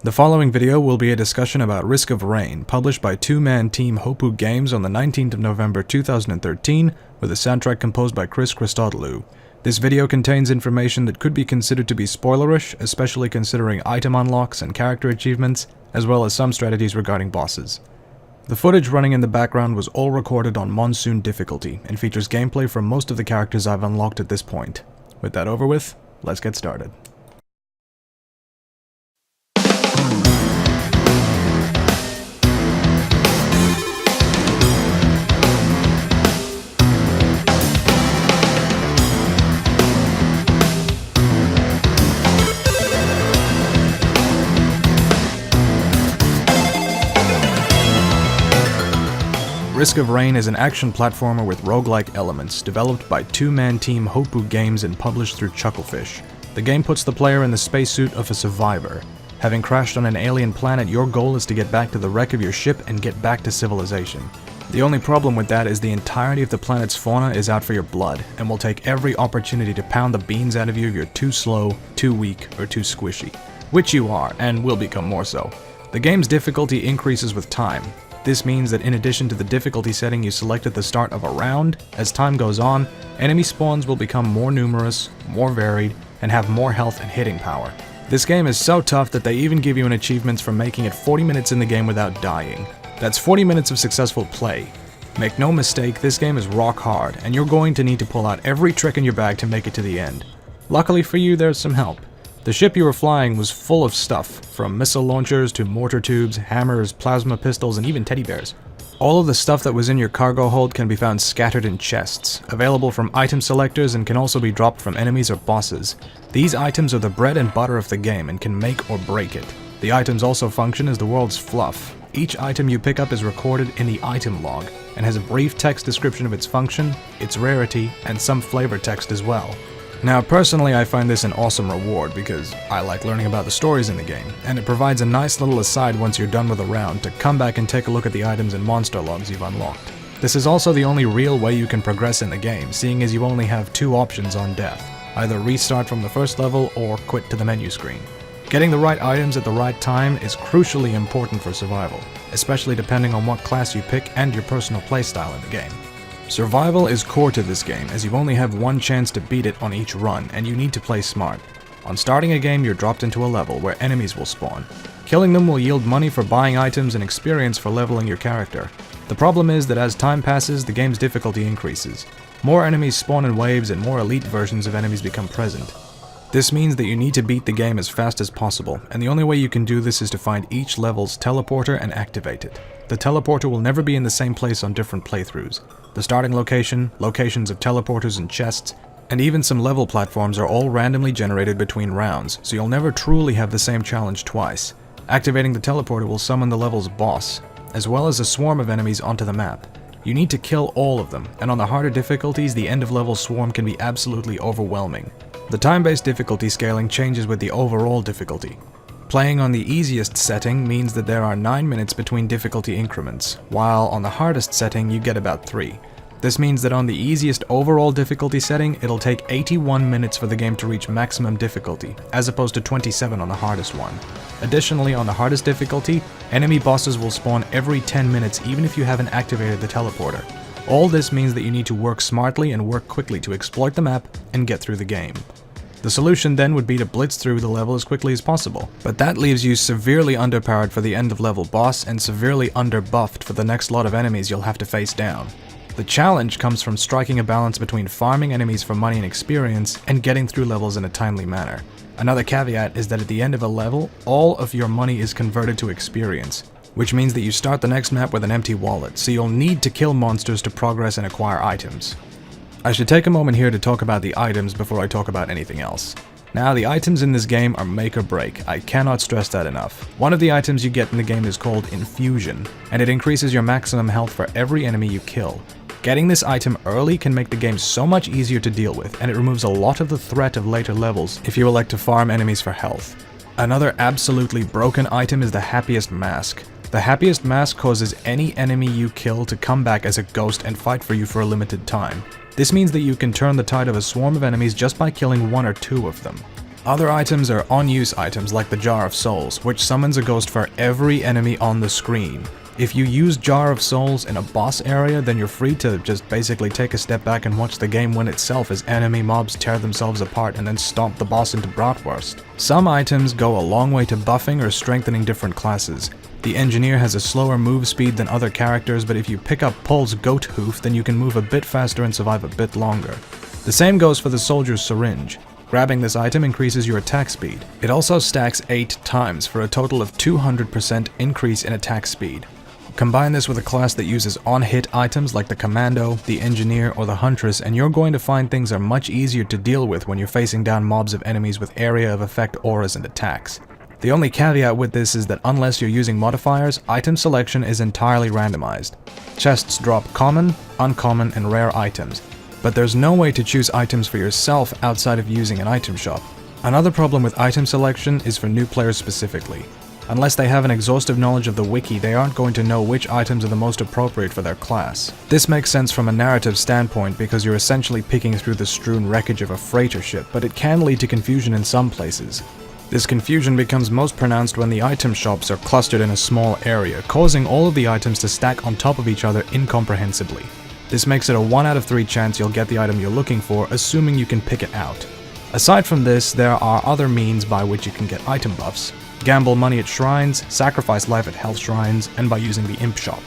The following video will be a discussion about Risk of Rain, published by two-man team Hoploo Games on the 19th of November 2013, with a soundtrack composed by Christodolou. This video contains information that could be considered to be spoilerish, especially considering item unlocks and character achievements, as well as some strategies regarding bosses. The footage running in the background was all recorded on Monsoon difficulty, and features gameplay from most of the characters I've unlocked at this point. With that over with, let's get started. Risk of Rain is an action platformer with roguelike elements, developed by two-man team Hoploo Games and published through Chucklefish. The game puts the player in the spacesuit of a survivor. Having crashed on an alien planet, your goal is to get back to the wreck of your ship and get back to civilization. The only problem with that is the entirety of the planet's fauna is out for your blood, and will take every opportunity to pound the beans out of you if you're too slow, too weak, or too squishy. Which you are, and will become more so. The game's difficulty increases with time. This means that in addition to the difficulty setting you select at the start of a round, as time goes on, enemy spawns will become more numerous, more varied, and have more health and hitting power. This game is so tough that they even give you an achievement for making it 40 minutes in the game without dying. That's 40 minutes of successful play. Make no mistake, this game is rock hard, and you're going to need to pull out every trick in your bag to make it to the end. Luckily for you, there's some help. The ship you were flying was full of stuff, from missile launchers to mortar tubes, hammers, plasma pistols, and even teddy bears. All of the stuff that was in your cargo hold can be found scattered in chests, available from item selectors, and can also be dropped from enemies or bosses. These items are the bread and butter of the game and can make or break it. The items also function as the world's fluff. Each item you pick up is recorded in the item log, and has a brief text description of its function, its rarity, and some flavor text as well. Now, personally, I find this an awesome reward because I like learning about the stories in the game, and it provides a nice little aside once you're done with a round to come back and take a look at the items and monster logs you've unlocked. This is also the only real way you can progress in the game, seeing as you only have two options on death: either restart from the first level or quit to the menu screen. Getting the right items at the right time is crucially important for survival, especially depending on what class you pick and your personal playstyle in the game. Survival is core to this game, as you only have one chance to beat it on each run, and you need to play smart. On starting a game, you're dropped into a level where enemies will spawn. Killing them will yield money for buying items and experience for leveling your character. The problem is that as time passes, the game's difficulty increases. More enemies spawn in waves and more elite versions of enemies become present. This means that you need to beat the game as fast as possible, and the only way you can do this is to find each level's teleporter and activate it. The teleporter will never be in the same place on different playthroughs. The starting location, locations of teleporters and chests, and even some level platforms are all randomly generated between rounds, so you'll never truly have the same challenge twice. Activating the teleporter will summon the level's boss, as well as a swarm of enemies onto the map. You need to kill all of them, and on the harder difficulties, the end-of-level swarm can be absolutely overwhelming. The time-based difficulty scaling changes with the overall difficulty. Playing on the easiest setting means that there are 9 minutes between difficulty increments, while on the hardest setting you get about 3. This means that on the easiest overall difficulty setting, it'll take 81 minutes for the game to reach maximum difficulty, as opposed to 27 on the hardest one. Additionally, on the hardest difficulty, enemy bosses will spawn every 10 minutes even if you haven't activated the teleporter. All this means that you need to work smartly and work quickly to exploit the map and get through the game. The solution then would be to blitz through the level as quickly as possible, but that leaves you severely underpowered for the end-of-level boss and severely underbuffed for the next lot of enemies you'll have to face down. The challenge comes from striking a balance between farming enemies for money and experience and getting through levels in a timely manner. Another caveat is that at the end of a level, all of your money is converted to experience, which means that you start the next map with an empty wallet, so you'll need to kill monsters to progress and acquire items. I should take a moment here to talk about the items before I talk about anything else. Now, the items in this game are make or break. I cannot stress that enough. One of the items you get in the game is called Infusion, and it increases your maximum health for every enemy you kill. Getting this item early can make the game so much easier to deal with, and it removes a lot of the threat of later levels if you elect to farm enemies for health. Another absolutely broken item is the Happiest Mask. The Happiest Mask causes any enemy you kill to come back as a ghost and fight for you for a limited time. This means that you can turn the tide of a swarm of enemies just by killing one or two of them. Other items are on-use items like the Jar of Souls, which summons a ghost for every enemy on the screen. If you use Jar of Souls in a boss area, then you're free to just basically take a step back and watch the game win itself as enemy mobs tear themselves apart and then stomp the boss into bratwurst. Some items go a long way to buffing or strengthening different classes. The Engineer has a slower move speed than other characters, but if you pick up Pull's Goat Hoof, then you can move a bit faster and survive a bit longer. The same goes for the Soldier's Syringe. Grabbing this item increases your attack speed. It also stacks 8 times for a total of 200% increase in attack speed. Combine this with a class that uses on-hit items like the Commando, the Engineer, or the Huntress, and you're going to find things are much easier to deal with when you're facing down mobs of enemies with area of effect auras and attacks. The only caveat with this is that unless you're using modifiers, item selection is entirely randomized. Chests drop common, uncommon, and rare items, but there's no way to choose items for yourself outside of using an item shop. Another problem with item selection is for new players specifically. Unless they have an exhaustive knowledge of the wiki, they aren't going to know which items are the most appropriate for their class. This makes sense from a narrative standpoint because you're essentially picking through the strewn wreckage of a freighter ship, but it can lead to confusion in some places. This confusion becomes most pronounced when the item shops are clustered in a small area, causing all of the items to stack on top of each other incomprehensibly. This makes it a 1 out of 3 chance you'll get the item you're looking for, assuming you can pick it out. Aside from this, there are other means by which you can get item buffs. Gamble money at shrines, sacrifice life at health shrines, and by using the imp shop.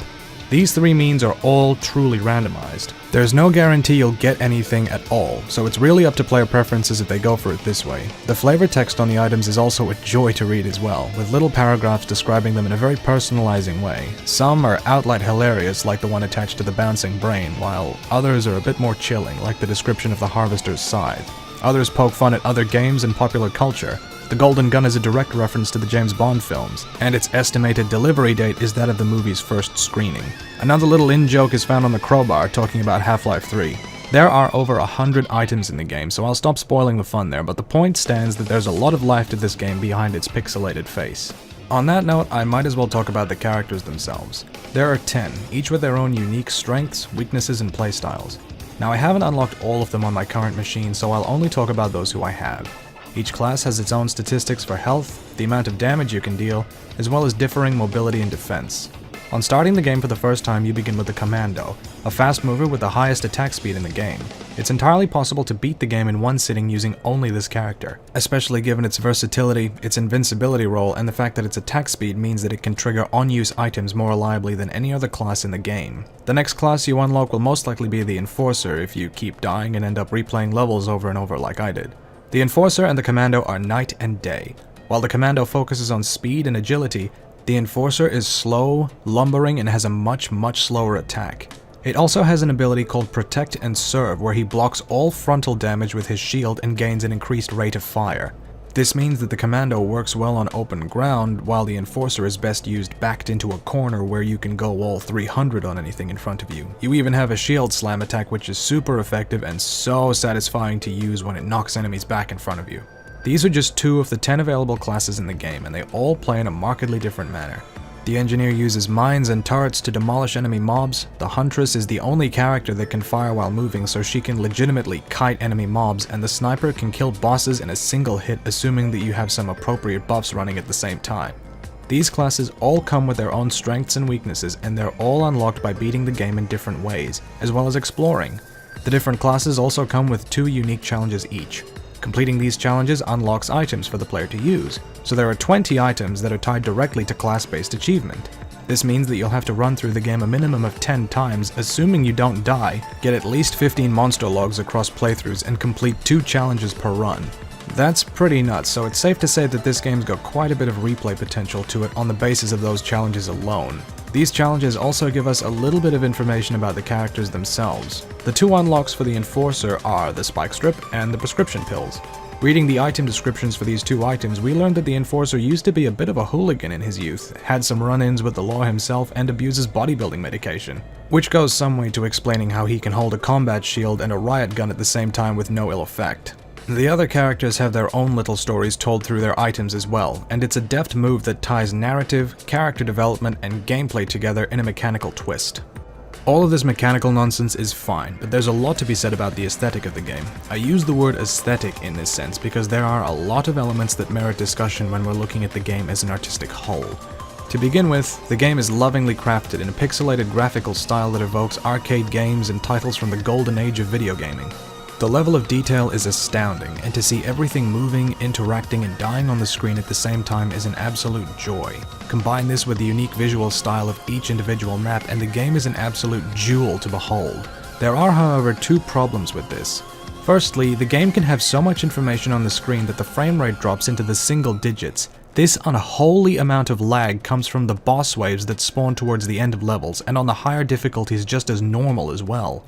These 3 means are all truly randomized. There's no guarantee you'll get anything at all, so it's really up to player preferences if they go for it this way. The flavor text on the items is also a joy to read as well, with little paragraphs describing them in a very personalizing way. Some are outright hilarious, like the one attached to the bouncing brain, while others are a bit more chilling, like the description of the Harvester's Scythe. Others poke fun at other games and popular culture. The Golden Gun is a direct reference to the James Bond films, and its estimated delivery date is that of the movie's first screening. Another little in-joke is found on the crowbar, talking about Half-Life 3. There are over 100 items in the game, so I'll stop spoiling the fun there, but the point stands that there's a lot of life to this game behind its pixelated face. On that note, I might as well talk about the characters themselves. There are 10, each with their own unique strengths, weaknesses, and playstyles. Now, I haven't unlocked all of them on my current machine, so I'll only talk about those who I have. Each class has its own statistics for health, the amount of damage you can deal, as well as differing mobility and defense. On starting the game for the first time, you begin with the Commando, a fast mover with the highest attack speed in the game. It's entirely possible to beat the game in one sitting using only this character, especially given its versatility, its invincibility roll, and the fact that its attack speed means that it can trigger on-use items more reliably than any other class in the game. The next class you unlock will most likely be the Enforcer if you keep dying and end up replaying levels over and over like I did. The Enforcer and the Commando are night and day. While the Commando focuses on speed and agility, the Enforcer is slow, lumbering, and has a much slower attack. It also has an ability called Protect and Serve, where he blocks all frontal damage with his shield and gains an increased rate of fire. This means that the Commando works well on open ground, while the Enforcer is best used backed into a corner where you can go all 300 on anything in front of you. You even have a shield slam attack which is super effective and so satisfying to use when it knocks enemies back in front of you. These are just 2 of the 10 available classes in the game, and they all play in a markedly different manner. The Engineer uses mines and turrets to demolish enemy mobs. The Huntress is the only character that can fire while moving, so she can legitimately kite enemy mobs, and the Sniper can kill bosses in a single hit, assuming that you have some appropriate buffs running at the same time. These classes all come with their own strengths and weaknesses, and they're all unlocked by beating the game in different ways, as well as exploring. The different classes also come with 2 unique challenges each. Completing these challenges unlocks items for the player to use, so there are 20 items that are tied directly to class-based achievement. This means that you'll have to run through the game a minimum of 10 times, assuming you don't die, get at least 15 monster logs across playthroughs, and complete 2 challenges per run. That's pretty nuts, so it's safe to say that this game's got quite a bit of replay potential to it on the basis of those challenges alone. These challenges also give us a little bit of information about the characters themselves. The 2 unlocks for the Enforcer are the Spike Strip and the Prescription Pills. Reading the item descriptions for these 2 items, we learned that the Enforcer used to be a bit of a hooligan in his youth, had some run-ins with the law himself, and abuses bodybuilding medication. Which goes some way to explaining how he can hold a combat shield and a riot gun at the same time with no ill effect. The other characters have their own little stories told through their items as well, and it's a deft move that ties narrative, character development, and gameplay together in a mechanical twist. All of this mechanical nonsense is fine, but there's a lot to be said about the aesthetic of the game. I use the word aesthetic in this sense because there are a lot of elements that merit discussion when we're looking at the game as an artistic whole. To begin with, the game is lovingly crafted in a pixelated graphical style that evokes arcade games and titles from the golden age of video gaming. The level of detail is astounding, and to see everything moving, interacting, and dying on the screen at the same time is an absolute joy. Combine this with the unique visual style of each individual map, and the game is an absolute jewel to behold. There are, however, two problems with this. Firstly, the game can have so much information on the screen that the frame rate drops into the single digits. This unholy amount of lag comes from the boss waves that spawn towards the end of levels, and on the higher difficulties just as normal as well.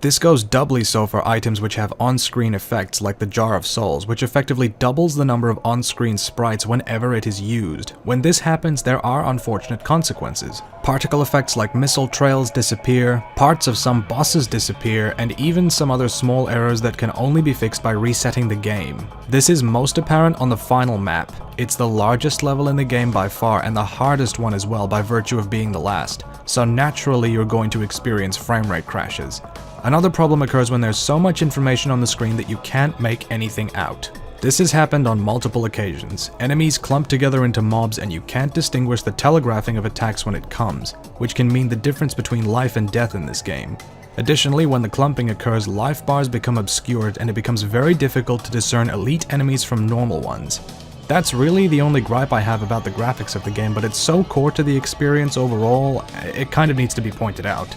This goes doubly so for items which have on-screen effects like the Jar of Souls, which effectively doubles the number of on-screen sprites whenever it is used. When this happens, there are unfortunate consequences. Particle effects like missile trails disappear, parts of some bosses disappear, and even some other small errors that can only be fixed by resetting the game. This is most apparent on the final map. It's the largest level in the game by far, and the hardest one as well by virtue of being the last, so naturally you're going to experience frame rate crashes. Another problem occurs when there's so much information on the screen that you can't make anything out. This has happened on multiple occasions. Enemies clump together into mobs and you can't distinguish the telegraphing of attacks when it comes, which can mean the difference between life and death in this game. Additionally, when the clumping occurs, life bars become obscured and it becomes very difficult to discern elite enemies from normal ones. That's really the only gripe I have about the graphics of the game, but it's so core to the experience overall, it kind of needs to be pointed out.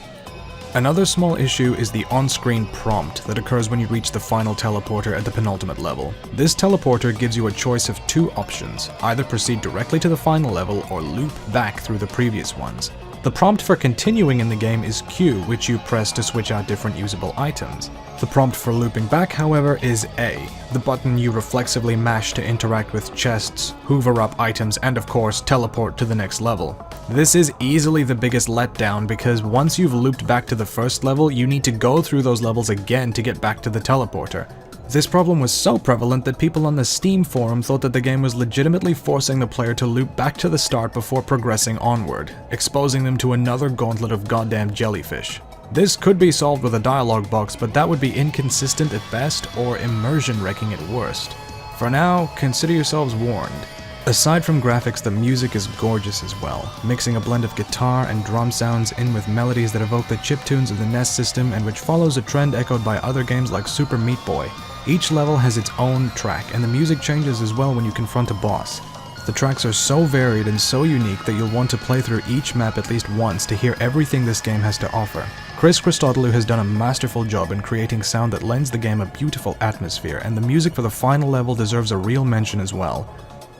Another small issue is the on-screen prompt that occurs when you reach the final teleporter at the penultimate level. This teleporter gives you a choice of two options, either proceed directly to the final level or loop back through the previous ones. The prompt for continuing in the game is Q, which you press to switch out different usable items. The prompt for looping back, however, is A, the button you reflexively mash to interact with chests, hoover up items, and of course, teleport to the next level. This is easily the biggest letdown because once you've looped back to the first level, you need to go through those levels again to get back to the teleporter. This problem was so prevalent that people on the Steam forum thought that the game was legitimately forcing the player to loop back to the start before progressing onward, exposing them to another gauntlet of goddamn jellyfish. This could be solved with a dialogue box, but that would be inconsistent at best or immersion wrecking at worst. For now, consider yourselves warned. Aside from graphics, the music is gorgeous as well, mixing a blend of guitar and drum sounds in with melodies that evoke the chiptunes of the NES system and which follows a trend echoed by other games like Super Meat Boy. Each level has its own track, and the music changes as well when you confront a boss. The tracks are so varied and so unique that you'll want to play through each map at least once to hear everything this game has to offer. Christodolou has done a masterful job in creating sound that lends the game a beautiful atmosphere, and the music for the final level deserves a real mention as well.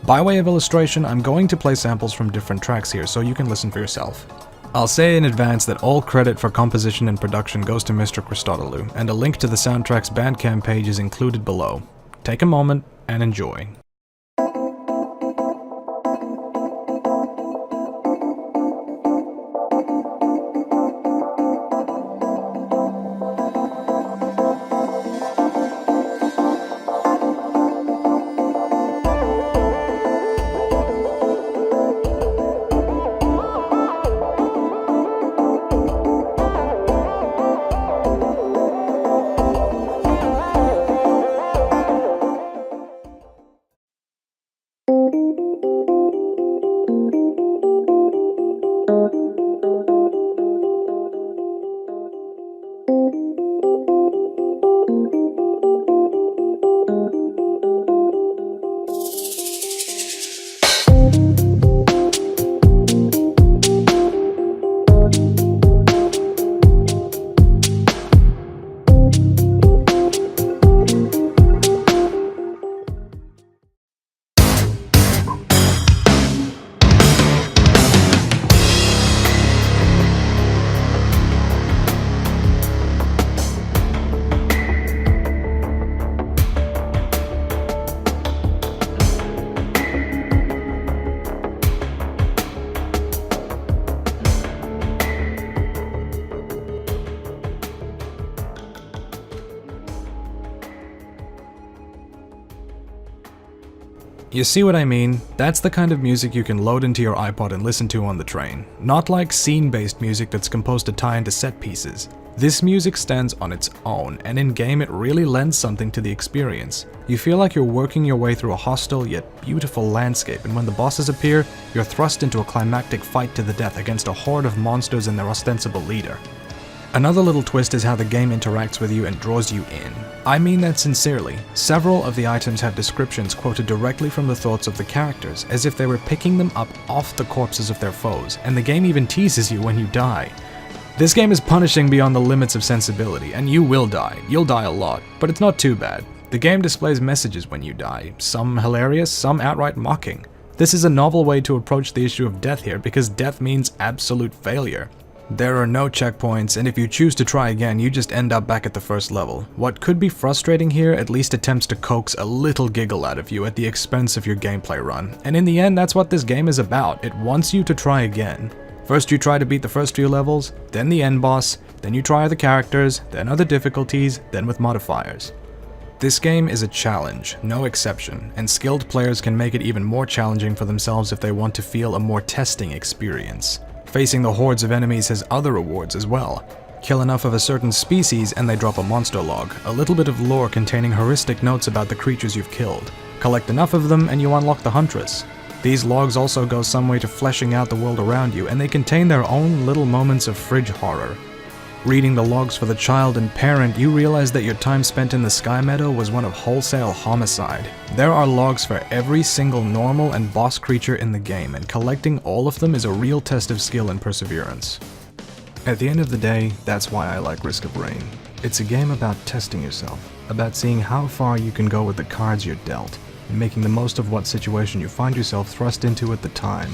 By way of illustration, I'm going to play samples from different tracks here so you can listen for yourself. I'll say in advance that all credit for composition and production goes to Mr. Christodolou, and a link to the soundtrack's Bandcamp page is included below. Take a moment and enjoy. You see what I mean? That's the kind of music you can load into your iPod and listen to on the train. Not like scene-based music that's composed to tie into set pieces. This music stands on its own, and in-game it really lends something to the experience. You feel like you're working your way through a hostile yet beautiful landscape, and when the bosses appear, you're thrust into a climactic fight to the death against a horde of monsters and their ostensible leader. Another little twist is how the game interacts with you and draws you in. I mean that sincerely. Several of the items have descriptions quoted directly from the thoughts of the characters, as if they were picking them up off the corpses of their foes, and the game even teases you when you die. This game is punishing beyond the limits of sensibility, and you will die. You'll die a lot, but it's not too bad. The game displays messages when you die, some hilarious, some outright mocking. This is a novel way to approach the issue of death here, because death means absolute failure. There are no checkpoints, and if you choose to try again, you just end up back at the first level. What could be frustrating here at least attempts to coax a little giggle out of you at the expense of your gameplay run. And in the end, that's what this game is about. It wants you to try again. First you try to beat the first few levels, then the end boss, then you try other characters, then other difficulties, then with modifiers. This game is a challenge, no exception, and skilled players can make it even more challenging for themselves if they want to feel a more testing experience. Facing the hordes of enemies has other rewards as well. Kill enough of a certain species and they drop a monster log, a little bit of lore containing heuristic notes about the creatures you've killed. Collect enough of them and you unlock the Huntress. These logs also go some way to fleshing out the world around you, and they contain their own little moments of fridge horror. Reading the logs for the child and parent, you realize that your time spent in the Sky Meadow was one of wholesale homicide. There are logs for every single normal and boss creature in the game, and collecting all of them is a real test of skill and perseverance. At the end of the day, that's why I like Risk of Rain. It's a game about testing yourself, about seeing how far you can go with the cards you're dealt, and making the most of what situation you find yourself thrust into at the time.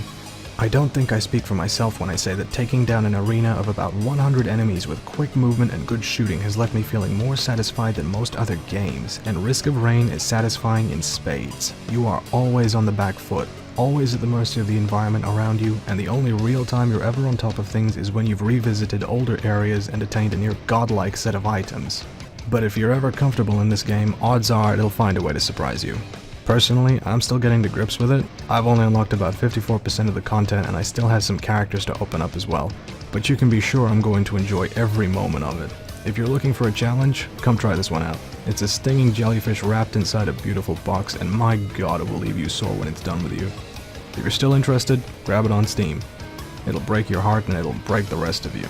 I don't think I speak for myself when I say that taking down an arena of about 100 enemies with quick movement and good shooting has left me feeling more satisfied than most other games, and Risk of Rain is satisfying in spades. You are always on the back foot, always at the mercy of the environment around you, and the only real time you're ever on top of things is when you've revisited older areas and attained a near godlike set of items. But if you're ever comfortable in this game, odds are it'll find a way to surprise you. Personally, I'm still getting to grips with it. I've only unlocked about 54% of the content and I still have some characters to open up as well, but you can be sure I'm going to enjoy every moment of it. If you're looking for a challenge, come try this one out. It's a stinging jellyfish wrapped inside a beautiful box, and my god, it will leave you sore when it's done with you. If you're still interested, grab it on Steam. It'll break your heart and it'll break the rest of you.